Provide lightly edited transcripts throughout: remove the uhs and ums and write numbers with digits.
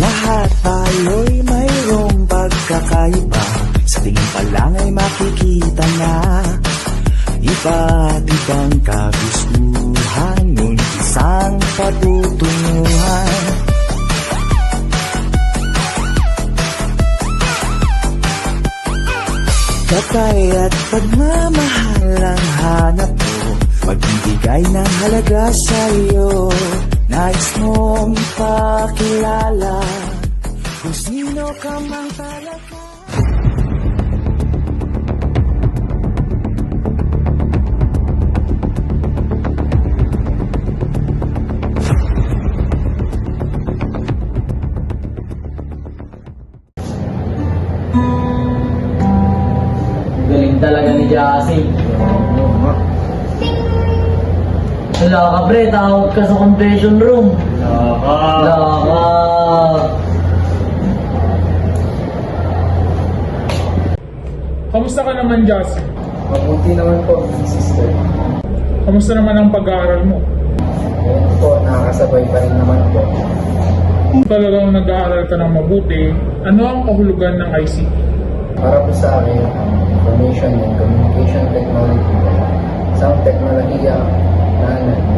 Lahat tayo'y mayroong pagkakaiba, sa tingin pa lang ay makikita na iba't ibang kagustuhan, ngunit isang patutunguhan. Tatay at pagmamahal ang hanap mo, magbibigay ng halaga sa'yo. Nais mong ipakilala kung sino ka mang talaga. Galing talaga ni Jassy. Wala ka pre, tawag ka sa confession room. Wala ka. Kamusta ka naman, Jassy? Mabuti naman po, sister. Kamusta naman ang pag-aaral mo? Ayun po, nakakasabay pa rin naman po. Kung talagang nag-aaral ka ng mabuti, ano ang kahulugan ng ICT? Para po sa akin, information and communication technology, isang teknolohiya na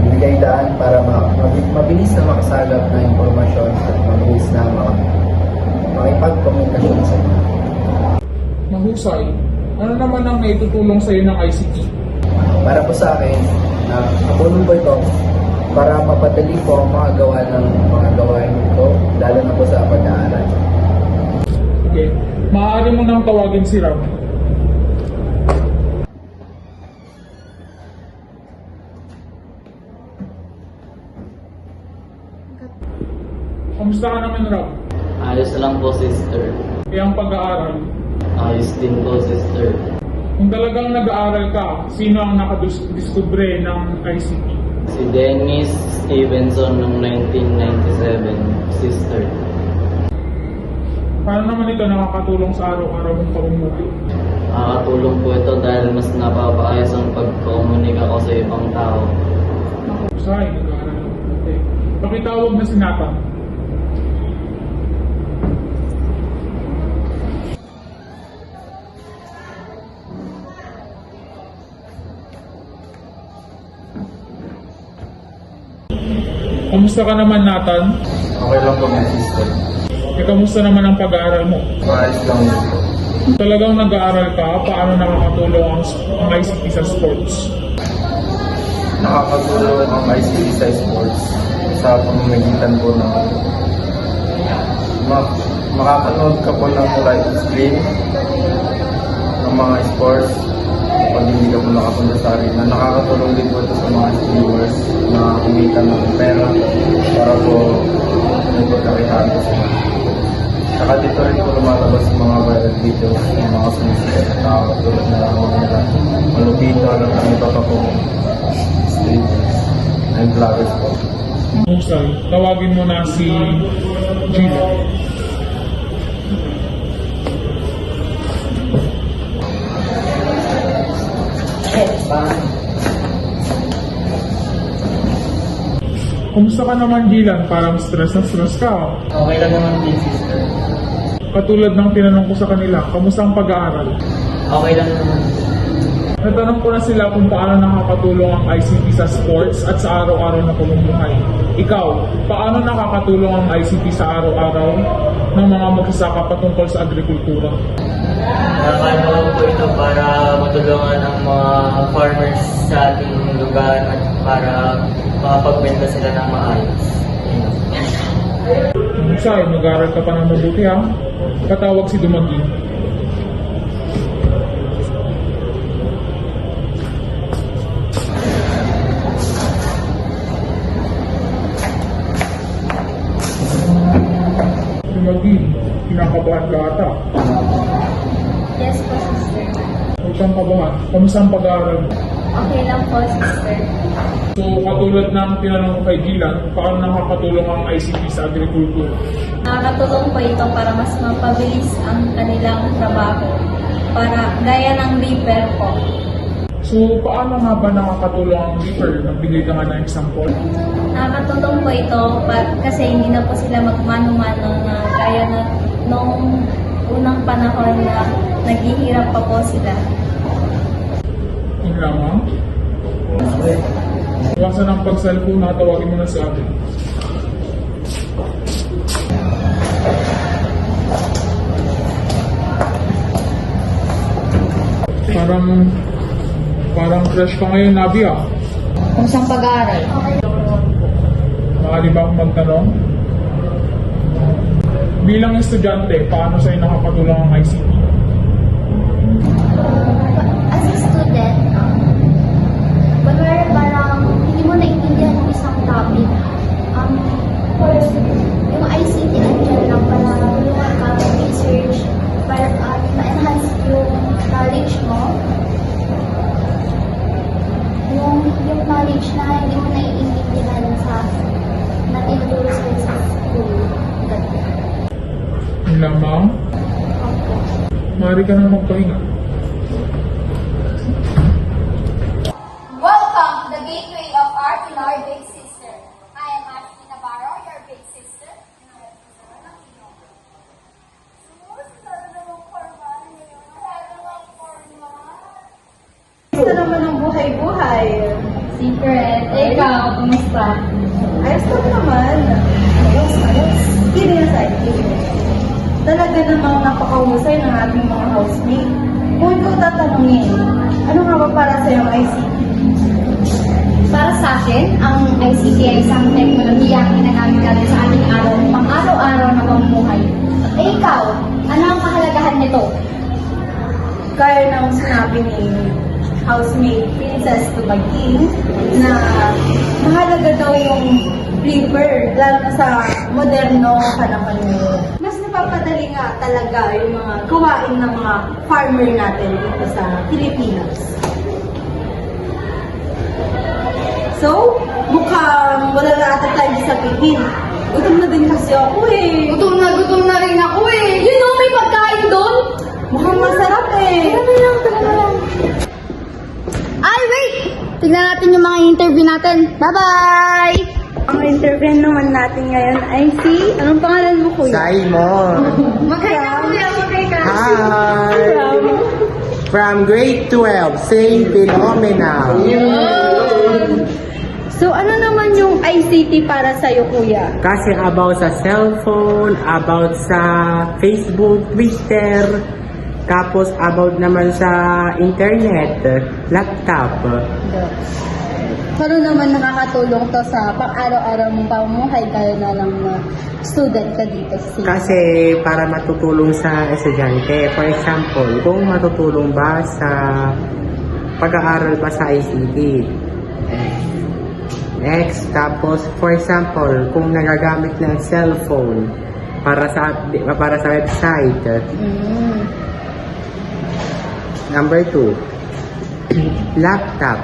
bibigay daan para mabilis na makasagap na impormasyon at mabilis na makipag-komunikasyon sa inyo. Mahusay. Ano naman ang naitutulong sa iyo ng ICT? Para po sa akin, katulong po ito para mapadali po ang mga gawa ng mga gawain ko, lalo na po sa pag-aaral. Okay. Maaari mo nang tawagin si Ram. Kamusta ka naman, Ram? Ayos lang po, sister. Kaya ang pag-aaral. Ayos din po, sister. Kung talagang nag-aaral ka, sino ang nakadiskubre ng ICT? Si Dennis Stevenson noong 1997, sister. Paano naman ito nakakatulong sa araw-araw mong pamumuhay? Nakakatulong po ito dahil mas napapaayos ang pagkomunika ko sa ibang tao. Mahusay, nag-aaral. Okay. Pakitawag na si Nathan. Kamusta ka naman, Nathan? Okay lang po, my sister. Kamusta naman ang pag-aaral mo? Maayos lang po. Kung talagang nag-aaral ka, paano nakakatulong ang ICT sa sports? Nakakatulong ang ICT sa sports sa pamamagitan po ng makapanood ka po ng live stream ng mga sports pag hindi ka po nakapunta sa arena. Nakakatulong din po ito sa mga streamers na kumita ng pera para po may pagkakitaan po sila. Saka dito rin po lumalabas yung mga viral videos ng mga sumisikat na tao tulad na lang nila malupito at ang iba pa po streamers and vloggers po. Mahusay, tawagin mo na si Gina. Kumusta ka naman, Gilan? Parang stress na stress ka. Okay lang naman din, sister. Katulad ng tinanong ko sa kanila, kamusta ang pag-aaral? Okay lang naman. Natanong ko na sila kung paano nakakatulong ang ICT sa sports at sa araw-araw na pamumuhay. Ikaw, paano nakakatulong ang ICT sa araw-araw ng mga magsasaka patungkol sa agrikultura? Nakakatulong po ito para matulungan ang mga farmers sa ating lugar at para makapagbenta sila ng maayos. Mahusay, mag-aaral ka pa ng mabuti ha. Katawag si Dumagi. Dumagi, kinakabahan ka ata. Yes po, sister. Huwag kang kabahan. Kamusta ang pag-aaral mo? Okay lang po, sister. So, katulad ng tinanong ko kay Gilan, paano nakakatulong ang ICT sa agrikultura? Nakakatulong po ito para mas mapabilis ang kanilang trabaho. para gaya ng reaper po. So, paano nga ba nakakatulong ang reaper? Nagbigay ka nga ng example. Nakakatulong po ito kasi hindi na po sila magmano-mano na gaya na nung unang panahon na naghihirap pa po sila. Yun lamang. Iwasan ang pag-cellphone na tawagin mo na si Ate. Parang fresh ka ngayon, Nabi ah. Kung saan pag-aaral? Maaari ba akong magtanong? Bilang estudyante, paano sa'yo nakakatulong ang ICT? As a student, parang hindi mo naiintindihan yung isang topic. Yung ICT andyan lang para tulungan ka mag-research, para ma-enhance yung knowledge mo. Yung knowledge na hindi mo naiintindihan sa natinuturo sa'yo sa school. Yun lamang. Maaari ka na magpahinga. Welcome to the Gateway of Art in our Big Sister. I am Ashley Navarro, your big sister. And I am Sarah Aquino. Gusto naman ang buhay-buhay. Secret, ikaw, kumusta? Ayos lang naman. Ayos. Hindi na sa akin. Talaga namang napakahusay ng ating mga housemate. Kung ikaw tatanungin, ano nga ba para sa ang ICT? Para sa akin, ang ICT ay isang teknolohiya ang ginagamit natin sa ating pang-araw-araw na pamumuhay. Eh ikaw, ano ang kahalagahan nito? Kaya nang sinabi ni housemate Princess Tubagin na mahalaga daw yung flipper, lalo na sa moderno panahon ngayon. Mas napapadali nga talaga yung mga gawain ng mga farmer natin dito sa Pilipinas. So, mukhang wala na ata tayo sabihin. Gutom na din kasi ako eh. Gutom na rin ako eh. You know, may pagkain doon. Mukhang masarap eh. Tara na lang. Ay, wait! Tignan natin yung mga interview natin. Bye-bye! Ang interview naman natin ngayon ay si... Anong pangalan mo, kuya? Simon. Magkaya na kuya, magkaya ka. Hi. From grade 12, same phenomenal. So, ano naman yung ICT para sa'yo, kuya? Kasi about sa cellphone, about sa Facebook, Twitter, tapos about naman sa internet, laptop. Paano naman nakakatulong to sa pang-araw-araw mong pamumuhay kaya na lang na student ka dito sa Kasi para matutulong sa estudyante, for example, kung matutulong ba sa pag-aaral pa sa ICT. Next, tapos for example, kung nagagamit ng cellphone para sa website. Number 2, laptop.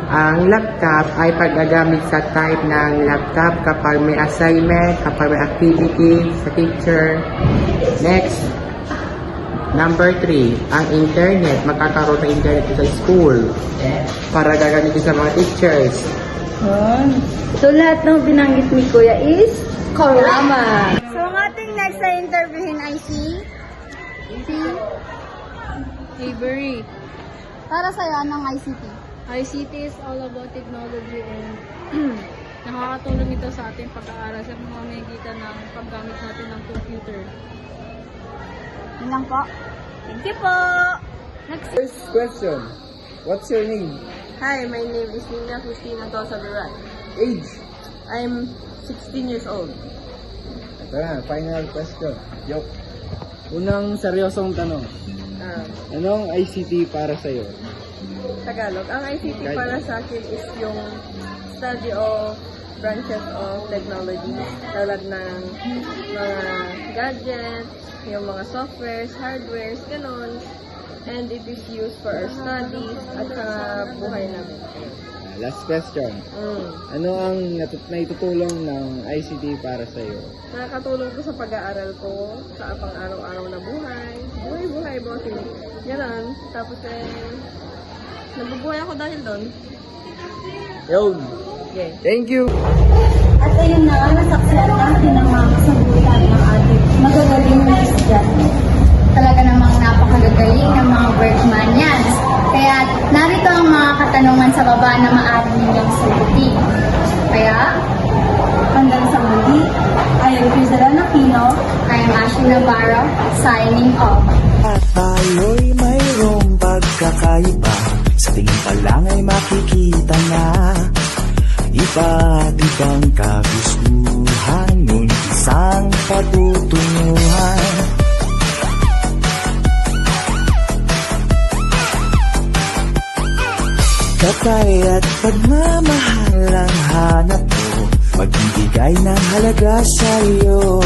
Ang laptop ay paggagamit sa type ng laptop kapag may assignment, kapag may activity sa teacher. Next, number 3, ang internet. Magkakaroon ng internet sa school para gagamitin sa mga teachers. So, lahat ng binanggit ni kuya is tama. So, ang ating next na interviewin ay si Avery. para sa'yo, anong ICT? ICT is all about technology and nakakatulong ito sa ating pag-aaral sa pamamagitan ng paggamit natin ng computer. Yun lang po. Thank you po! First question. What's your name? Hi, my name is Nina Cristina Tosa Duran. Age? I'm 16 years old. Ito na, final question. Joke. Unang seryosong tanong. Anong ICT para sa'yo? Tagalog. Ang ICT Guide. para sa akin is yung study of branches of technology. Tulad ng mga gadgets, yung mga softwares, hardwares, ganun. And it is used for our studies at sa buhay namin. Last question. Ano ang naitutulong ng ICT para sa iyo? Nakakatulong ko sa pag-aaral ko, sa pang-araw-araw na buhay. Buhay, bossing. Ganon. Tapos nabubuhay ako dahil doon. Yun. Okay. Thank you. At ayun na nga, nasaksihan natin ang mga kasagutan ng ating magagaling na estudyante. Talaga namang napakagagaling ng mga Bergmanians. Kaya narito ang mga katanungan sa baba na maaari ninyong sagutin. Kaya, Hanggang sa muli, I am Crisela Aquino. I am Ashley Navarro, signing off. At tayo'y mayroong pagkakaiba. Sa tingin pa lang ay makikita na iba't ibang kagustuhan, ngunit isang patutunguhan. Katay at pagmamahal ang hanap mo, magbibigay ng halaga sa iyo.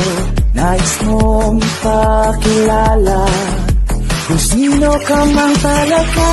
Nais mong ipakilala kung sino ka mang talaga.